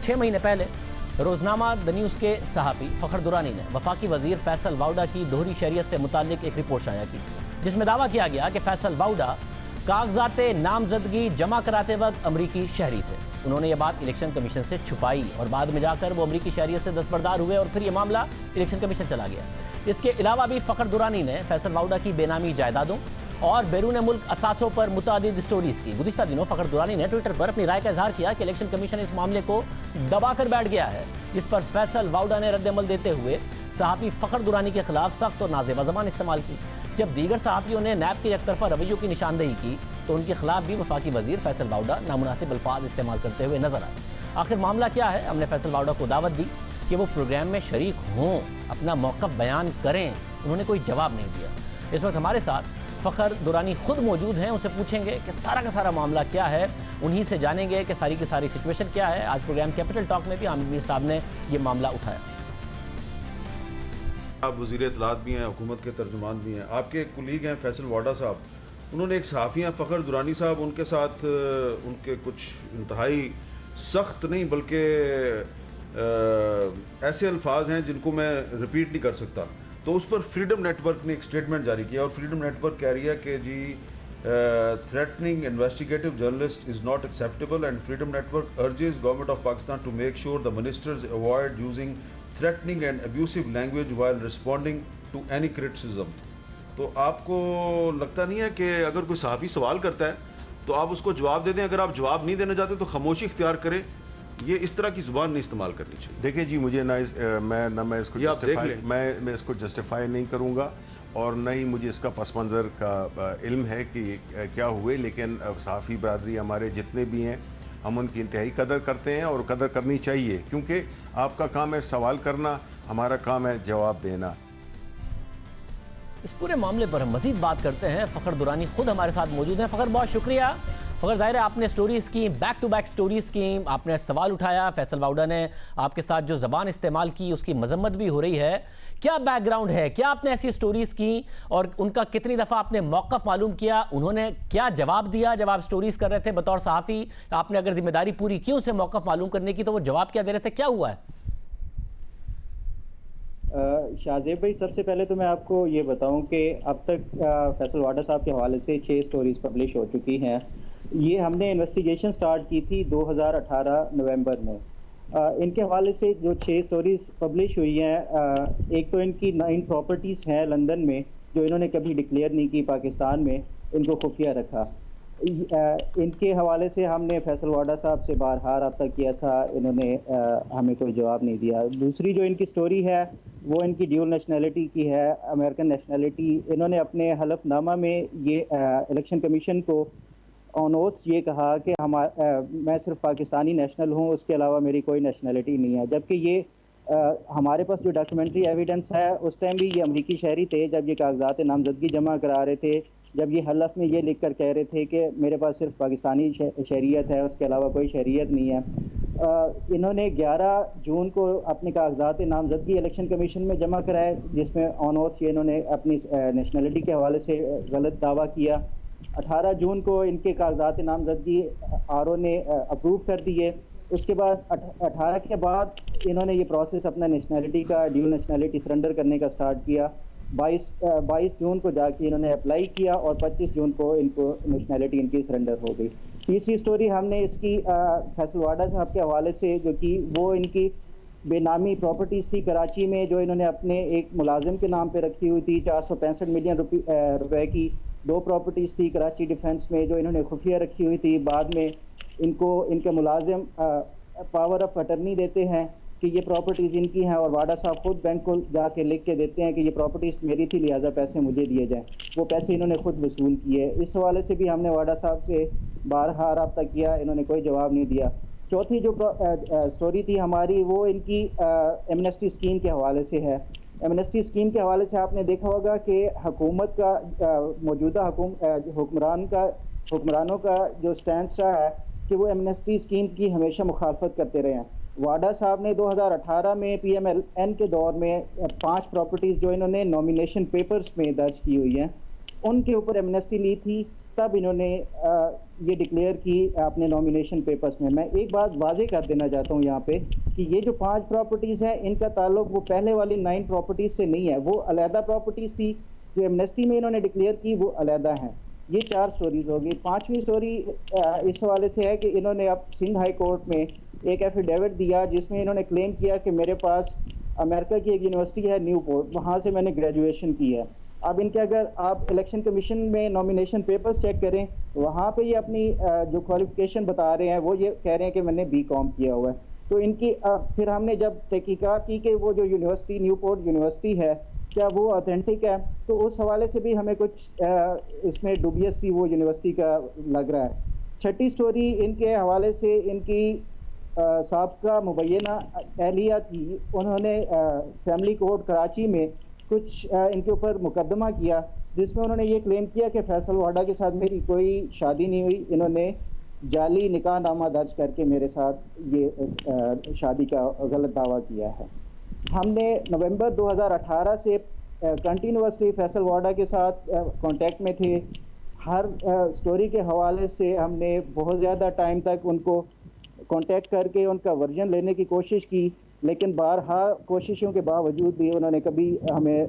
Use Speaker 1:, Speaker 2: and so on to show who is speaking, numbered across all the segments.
Speaker 1: 6 महीने पहले रोजनामा the news के सहाफ़ी फ़खर दुरानी ने वफाकी वजीर फैसल वाउडा की दोहरी शरीयत से मुताल्लिक एक रिपोर्ट शाया की, जिसमें दावा किया गया कि फैसल वाउडा कागजात नामजदगी जमा कराते वक्त अमरीकी शहरी थे। उन्होंने ये बात इलेक्शन कमीशन से छुपाई और बाद में जाकर वो अमरीकी शहरियत से दस्तबरदार हुए और फिर ये मामला इलेक्शन कमीशन चला गया। इसके अलावा भी फ़खर दुरानी ने फैसल वाउडा की बेनामी जायदादों और बैरून मुल्क असासों पर मुतादिद स्टोरीज की। गुज़िश्ता दिनों फ़खर दुरानी ने ट्विटर पर अपनी राय का इजहार किया कि इलेक्शन कमीशन इस मामले को दबाकर बैठ गया है। इस पर फैसल वाउडा ने रद्दमल देते हुए सहाफ़ी फ़खर दुरानी के खिलाफ सख्त और नाज़ेबा ज़बान इस्तेमाल की। जब दीगर सहाफ़ियों ने नैब के एकतरफा रवैयों की निशानदेही की तो उनके खिलाफ भी वफाकी वजीर फैसल वाउडा नामुनासिब अल्फाज इस्तेमाल करते हुए नजर आए। आखिर मामला क्या है? हमने फैसल वाउडा को दावत दी कि वो प्रोग्राम में शरीक हों, अपना मौक़िफ़ बयान करें। उन्होंने कोई जवाब नहीं दिया। इस वक्त हमारे साथ फ़खर दुरानी खुद मौजूद हैं, उनसे पूछेंगे कि सारा का सारा मामला क्या है, उन्हीं से जानेंगे कि सारी की सारी सिचुएशन क्या है। आज प्रोग्राम कैपिटल टॉक में भी आमिर मीर साहब ने ये मामला उठाया।
Speaker 2: आप वज़ीर इत्तलात भी हैं, हुकूमत के तर्जुमान भी हैं, आपके कुलीग हैं फैसल वाडा साहब, उन्होंने एक सहाफ़ी हैं फ़खर दुरानी साहब, उनके साथ उनके कुछ इंतहाई सख्त नहीं बल्कि ऐसे अल्फाज हैं जिनको मैं रिपीट नहीं कर सकता। तो उस पर फ्रीडम नेटवर्क ने एक स्टेटमेंट जारी किया और फ्रीडम नेटवर्क कह रही है कि जी threatening investigative journalist is not acceptable and freedom network urges government of Pakistan to make sure the ministers avoid using threatening and abusive language while responding to any criticism. तो आपको लगता नहीं है कि अगर कोई सहाफ़ी सवाल करता है तो आप उसको जवाब दे दें? अगर आप जवाब नहीं देना चाहते तो खामोशी इख्तियार करें। ये इस तरह की ज़ुबान नहीं इस्तेमाल करनी चाहिए।
Speaker 3: देखिए जी, मुझे मैं इसको मैं इसको जस्टिफाई नहीं करूँगा और न ही मुझे इसका पस मंज़र का इल्म है कि क्या हुए, लेकिन सहाफ़ी बरादरी हमारे जितने भी हैं हम उनकी इंतहाई कदर करते हैं और कदर करनी चाहिए, क्योंकि आपका काम है सवाल करना, हमारा काम है जवाब देना।
Speaker 1: इस पूरे मामले पर हम मज़ीद बात करते हैं। फ़खर दुरानी खुद हमारे साथ मौजूद हैं। फ़खर, बहुत शुक्रिया। फ़खर, ज़ाहिर है आपने स्टोरीज़ की, बैक टू बैक स्टोरीज़ की, आपने सवाल उठाया, फैसल वाउडा ने आपके साथ जो ज़बान इस्तेमाल की उसकी मजम्मत भी हो रही है। क्या बैकग्राउंड है, क्या आपने ऐसी स्टोरीज़ की और उनका कितनी दफ़ा आपने मौक़िफ़ मालूम किया, उन्होंने क्या जवाब दिया जब आप स्टोरीज़ कर रहे थे बतौर सहाफ़ी? आपने अगर जिम्मेदारी पूरी की उनसे मौक़िफ़ मालूम करने की तो वो जवाब क्या दे रहे थे, क्या हुआ है?
Speaker 4: शाहजेब भाई, सबसे पहले तो मैं आपको ये बताऊं कि अब तक फैसल वाडा साहब के हवाले से 6 स्टोरीज पब्लिश हो चुकी हैं। ये हमने इन्वेस्टिगेशन स्टार्ट की थी 2018 नवंबर में। इनके हवाले से जो 6 स्टोरीज पब्लिश हुई हैं, एक तो इनकी 9 प्रॉपर्टीज़ हैं लंदन में जो इन्होंने कभी डिक्लेयर नहीं की पाकिस्तान में, इनको खुफिया रखा। इनके हवाले से हमने फैसल वाडा साहब से बारहा रब्ता किया था, इन्होंने हमें कोई जवाब नहीं दिया। दूसरी जो इनकी स्टोरी है वो इनकी ड्यूल नेशनैलिटी की है, अमेरिकन नेशनैलिटी। इन्होंने अपने हलफनामा में ये इलेक्शन कमीशन को ऑन ओथ ये कहा कि मैं सिर्फ पाकिस्तानी नेशनल हूँ, उसके अलावा मेरी कोई नेशनैलिटी नहीं है। जबकि ये हमारे पास जो डॉक्यूमेंट्री एविडेंस है, उस टाइम भी ये अमरीकी शहरी थे जब ये कागजात नामजदगी जमा करा रहे थे, जब ये हलफ में ये लिख कर कह रहे थे कि मेरे पास सिर्फ पाकिस्तानी शहरियत है, उसके अलावा कोई शहरियत नहीं है। इन्होंने 11 जून को अपने कागजात नामजदगी इलेक्शन कमीशन में जमा कराए, जिसमें ऑन ओथ इन्होंने अपनी नेशनलिटी के हवाले से गलत दावा किया। 18 जून को इनके कागजात नामजदगी आरओ ने अप्रूव कर दिए। उसके बाद 18 के बाद इन्होंने ये प्रोसेस अपना नेशनलिटी का ड्यूल नेशनलिटी सरेंडर करने का स्टार्ट किया। 22 जून को जाके इन्होंने अप्लाई किया और 25 जून को इनको नेशनैलिटी इनकी सरेंडर हो गई। तीसरी स्टोरी हमने इसकी फैसल वाडा साहब के हवाले से जो कि वो इनकी बेनामी प्रॉपर्टीज़ थी कराची में, जो इन्होंने अपने एक मुलाजिम के नाम पे रखी हुई थी। 465 मिलियन रुपए की 2 प्रॉपर्टीज़ थी कराची डिफेंस में जो इन्होंने खुफिया रखी हुई थी। बाद में इनको इनके मुलाजिम पावर ऑफ अटर्नी देते हैं कि ये प्रॉपर्टीज़ इनकी हैं और वाडा साहब खुद बैंक को जाके लिख के देते हैं कि ये प्रॉपर्टीज़ मेरी थी, लिहाजा पैसे मुझे दिए जाएं। वो पैसे इन्होंने खुद वसूल किए। इस हवाले से भी हमने वाडा साहब से बारहा रब्ता किया, इन्होंने कोई जवाब नहीं दिया। चौथी जो स्टोरी थी हमारी वो इनकी एमनेस्टी स्कीम के हवाले से है। एमनेस्टी स्कीम के हवाले से आपने देखा होगा कि हुकूमत का मौजूदा हुक्मरानों का जो स्टैंड रहा है कि वो एमनेस्टी स्कीम की हमेशा मुखालफत करते रहे हैं। वाडा साहब ने 2018 में PMLN के दौर में 5 प्रॉपर्टीज़ जो इन्होंने नॉमिनेशन पेपर्स में दर्ज की हुई हैं, उनके ऊपर एमनेस्टी ली थी। तब इन्होंने ये डिक्लेयर की अपने नॉमिनेशन पेपर्स में। मैं एक बात वाजे कर देना चाहता हूँ यहाँ पे कि ये जो 5 प्रॉपर्टीज़ हैं इनका ताल्लुक वो पहले वाली 9 प्रॉपर्टीज़ से नहीं है, वो अलहदा प्रॉपर्टीज़ थी। जो एमनेस्टी में इन्होंने डिक्लेयर की वो अलहदा हैं। ये 4 स्टोरीज होगी। 5वीं स्टोरी इस हवाले से है कि इन्होंने अब सिंध हाई कोर्ट में एक एफिडेविट दिया जिसमें इन्होंने क्लेम किया कि मेरे पास अमेरिका की एक यूनिवर्सिटी है न्यूपोर्ट, वहाँ से मैंने ग्रेजुएशन की है। अब इनके अगर आप इलेक्शन कमीशन में नॉमिनेशन पेपर्स चेक करें तो वहाँ पे ये अपनी जो क्वालिफिकेशन बता रहे हैं वो ये कह रहे हैं कि मैंने बीकॉम किया हुआ है। तो इनकी फिर हमने जब तहकीकात की कि वो जो यूनिवर्सिटी न्यूपोर्ट यूनिवर्सिटी है क्या वो ऑथेंटिक है, तो उस हवाले से भी हमें कुछ इसमें डुबियस सी वो यूनिवर्सिटी का लग रहा है। 6ठी स्टोरी इनके हवाले से इनकी साबका मुबैना एहलिया थी, उन्होंने फैमिली कोर्ट कराची में कुछ इनके ऊपर मुकदमा किया जिसमें उन्होंने ये क्लेम किया कि फैसल वाडा के साथ मेरी कोई शादी नहीं हुई, इन्होंने जाली निकाह नामा दर्ज करके मेरे साथ ये शादी का गलत दावा किया है। हमने नवंबर 2018 से कंटिन्यूसली फैसल वाडा के साथ कांटेक्ट में थे। हर स्टोरी के हवाले से हमने बहुत ज़्यादा टाइम तक उनको कांटेक्ट करके उनका वर्जन लेने की कोशिश की, लेकिन बारहा कोशिशों के बावजूद भी उन्होंने कभी हमें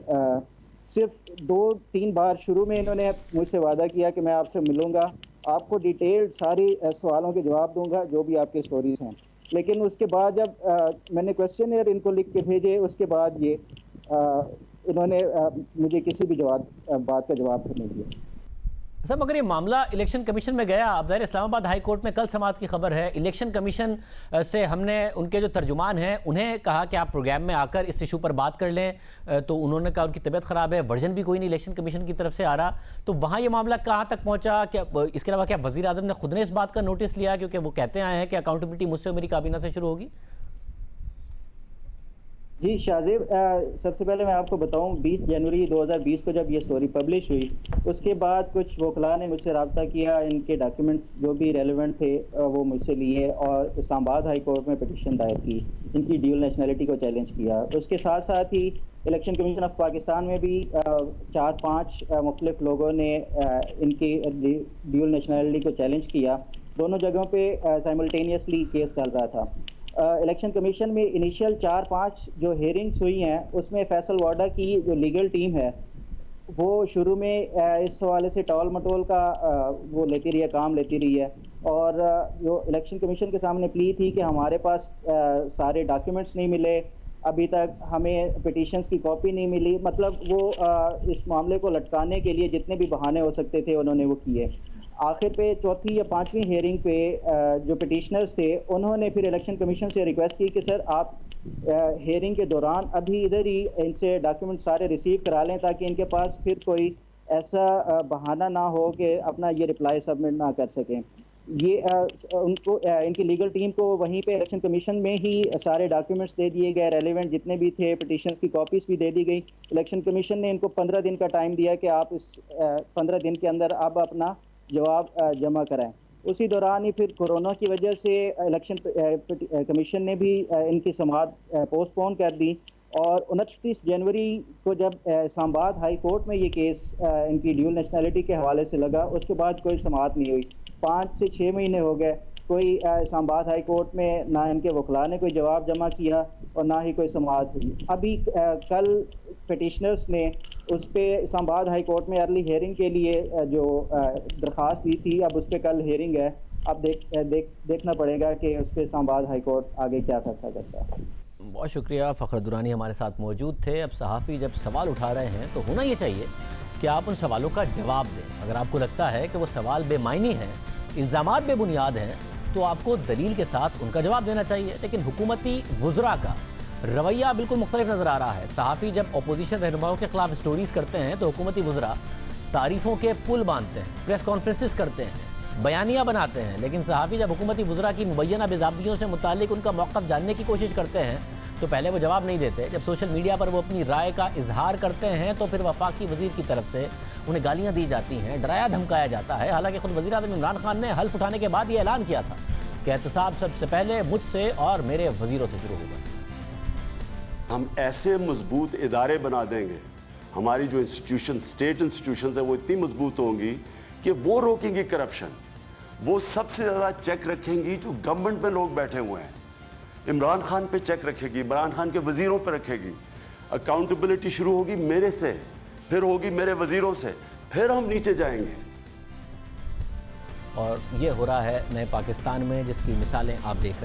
Speaker 4: सिर्फ 2-3 बार शुरू में इन्होंने मुझसे वादा किया कि मैं आपसे मिलूँगा, आपको डिटेल्ड सारी सवालों के जवाब दूंगा जो भी आपके स्टोरीज़ हैं। लेकिन उसके बाद जब मैंने क्वेश्चनर इनको लिख के भेजे उसके बाद ये इन्होंने मुझे किसी भी बात का जवाब नहीं दिया।
Speaker 1: सर मगर ये मामला इलेक्शन कमीशन में गया, अब ज़ाहिर इस्लामाबाद हाई कोर्ट में कल समाअत की खबर है। इलेक्शन कमीशन से हमने उनके जो तर्जुमान हैं उन्हें कहा कि आप प्रोग्राम में आकर इस इशू पर बात कर लें, तो उन्होंने कहा उनकी तबीयत ख़राब है, वर्जन भी कोई नहीं इलेक्शन कमीशन की तरफ से आ रहा। तो वहाँ ये मामला कहाँ तक पहुँचा? क्या इसके अलावा क्या वज़ीर आज़म ने खुद ने इस बात का नोटिस लिया, क्योंकि वो कहते आए हैं कि अकाउंटेबिलिटी मुझसे और मेरी काबीना से शुरू होगी?
Speaker 4: जी शाहजेब, सबसे पहले मैं आपको बताऊं 20 जनवरी 2020 को जब ये स्टोरी पब्लिश हुई उसके बाद कुछ वकला ने मुझसे रब्ता किया, इनके डॉक्यूमेंट्स जो भी रेलेवेंट थे वो मुझसे लिए और इस्लामाबाद हाई कोर्ट में पिटीशन दायर की, इनकी ड्यूल नेशनलिटी को चैलेंज किया। उसके साथ साथ ही इलेक्शन कमीशन ऑफ पाकिस्तान में भी 4-5 मुख्तलिफ लोगों ने इनकी ड्यूल नेशनलिटी को चैलेंज किया। दोनों जगहों पर साइमल्टेनियसली केस चल रहा था। इलेक्शन कमीशन में इनिशियल 4-5 जो हेयरिंग्स हुई हैं उसमें फैसल वाडा की जो लीगल टीम है वो शुरू में इस हवाले से टॉल मटोल का वो लेती रही है, काम लेती रही है। और जो इलेक्शन कमीशन के सामने प्ली थी कि हमारे पास सारे डॉक्यूमेंट्स नहीं मिले, अभी तक हमें पिटीशंस की कॉपी नहीं मिली, मतलब वो इस मामले को लटकाने के लिए जितने भी बहाने हो सकते थे उन्होंने वो किए। आखिर पे 4थी या 5वीं हेयरिंग पे जो पिटिशनर्स थे उन्होंने फिर इलेक्शन कमीशन से रिक्वेस्ट की कि सर आप हेयरिंग के दौरान अभी इधर ही इनसे डॉक्यूमेंट सारे रिसीव करा लें ताकि इनके पास फिर कोई ऐसा बहाना ना हो कि अपना ये रिप्लाई सबमिट ना कर सकें। ये उनको इनकी लीगल टीम को वहीं पे इलेक्शन कमीशन में ही सारे डॉक्यूमेंट्स दे दिए गए, रेलेवेंट जितने भी थे पिटिशंस की कॉपीज़ भी दे दी गई। इलेक्शन कमीशन ने इनको 15 दिन का टाइम दिया कि आप इस 15 दिन के अंदर अब अपना जवाब जमा कराएं। उसी दौरान ही फिर कोरोना की वजह से इलेक्शन कमीशन ने भी इनकी समाअत पोस्टपोन कर दी और 29 जनवरी को जब इस्लामाबाद हाई कोर्ट में ये केस इनकी ड्यूल नेशनलिटी के हवाले से लगा उसके बाद कोई समाअत नहीं हुई। 5 से 6 महीने हो गए, कोई इस्लामाबाद हाई कोर्ट में ना इनके वकला ने कोई जवाब जमा किया और ना ही कोई समाअत हुई। अभी कल पिटिशनर्स ने उस पर इस्लामाबाद हाई कोर्ट में अर्ली हेयरिंग के लिए जो दरख्वास्त दी थी, अब उस पर कल हेयरिंग है। अब देखना पड़ेगा कि उस पर इस्लामाबाद हाई कोर्ट आगे क्या फैसला करता है।
Speaker 1: बहुत शुक्रिया। फ़खर दुरानी हमारे साथ मौजूद थे। अब सहाफ़ी जब सवाल उठा रहे हैं तो होना ये चाहिए कि आप उन सवालों का जवाब दें। अगर आपको लगता है कि वो सवाल बेमायनी हैं, इल्ज़ामात बेबुनियाद हैं, तो आपको दलील के साथ उनका जवाब देना चाहिए। लेकिन हुकूमती वुज़रा का रवैया बिल्कुल मुख्तलिफ नज़र आ रहा है। सहाफ़ी जब अपोजिशन रहनुमाओं के ख़िलाफ़ स्टोरीज़ करते हैं तो हुकूमती वुज़रा तारीफ़ों के पुल बांधते हैं, प्रेस कॉन्फ्रेंसेस करते हैं, बयानियाँ बनाते हैं। लेकिन सहाफ़ी जब हुकूमती वुज़रा की मुबैना बेज़ाब्तियों से मुतालिक उनका मौक़िफ़ जानने की कोशिश करते हैं तो पहले वो जवाब नहीं देते। जब सोशल मीडिया पर वो अपनी राय का इजहार करते हैं तो फिर वफाकी वज़ीर की तरफ से उन्हें गालियाँ दी जाती हैं, डराया धमकाया जाता है। हालांकि खुद वज़ीर आज़म इमरान खान ने हल्फ उठाने के बाद ये ऐलान किया था कि एहतसाब सबसे पहले मुझसे और मेरे वज़ीरों से शुरू होगा।
Speaker 5: हम ऐसे मजबूत इदारे बना देंगे, हमारी जो इंस्टीट्यूशन स्टेट इंस्टीट्यूशन है वो इतनी मजबूत होंगी कि वो रोकेंगी करप्शन, वो सबसे ज़्यादा चेक रखेंगी जो गवर्नमेंट में लोग बैठे हुए हैं। इमरान खान पे चेक रखेगी, इमरान खान के वजीरों पे रखेगी। अकाउंटेबिलिटी शुरू होगी मेरे से, फिर होगी मेरे वजीरों से, फिर हम नीचे जाएंगे।
Speaker 1: और ये हो रहा है नए पाकिस्तान में, जिसकी मिसालें आप देख रहे हैं।